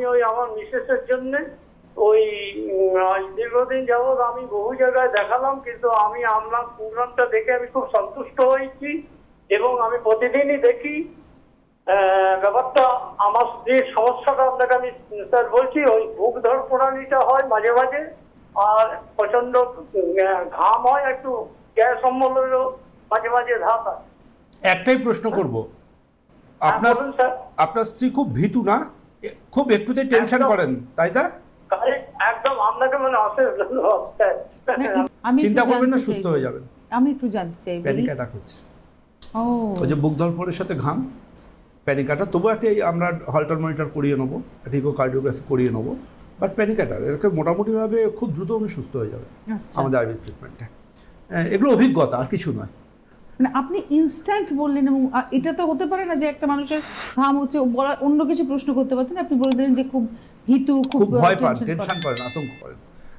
আমি ওই আমার মিসেসের জন্য ওই দীর্ঘদিন যাবৎ আমি বহু জায়গায় দেখালাম, কিন্তু আমি আপনার প্রোগ্রামটা দেখে আমি খুব সন্তুষ্ট হয়েছি এবং আমি প্রতিদিনই দেখি। ব্যাপারটা আমার স্ত্রীর সমস্যাটা আপনাকে আমি স্যার বলছি, ওই বুক ধড়ফড়ানিটা হয় মাঝে মাঝে, আর প্রচন্ড ঘাম হয়, একটু গ্যাস অম্বলেরও মাঝে মাঝে ধাপ হয়। একটাই প্রশ্ন করব, আপনার আপনার স্ত্রী খুব ভীতু না? খুব একটুতে টেনশন করেন, তাই না? একদম, আপনাকে মানে অশেষ ধন্যবাদ স্যার। চিন্তা করবেন না, সুস্থ হয়ে যাবেন। আমি একটু জানতে চাই, প্যানিক অ্যাটাক হচ্ছে। ও ওই যে বুক ধড়ফড়ের সাথে ঘাম, প্যানিক অ্যাটাক। তবু একটা আমরা হল্টার মনিটর করিয়ে নেবো, একটা ইকোকার্ডিওগ্রাফি করিয়ে নেবো, বাট প্যানিক অ্যাটাক এরকম মোটামুটিভাবে খুব দ্রুত আমি সুস্থ হয়ে যাবে আমাদের আয়ুর্বেদ ট্রিটমেন্টে। এগুলো অভিজ্ঞতা, আর কিছু নয়। মানে আপনি ইনস্ট্যান্ট বললেন, এবং এটা তো হতে পারে না যে একটা মানুষের ঘাম হচ্ছে বলা, অন্য কিছু প্রশ্ন করতে পারতেন, আপনি বলে দিলেন যে খুব ভীতু, খুব ভয় পান, টেনশন করেন, আতঙ্ক করেন।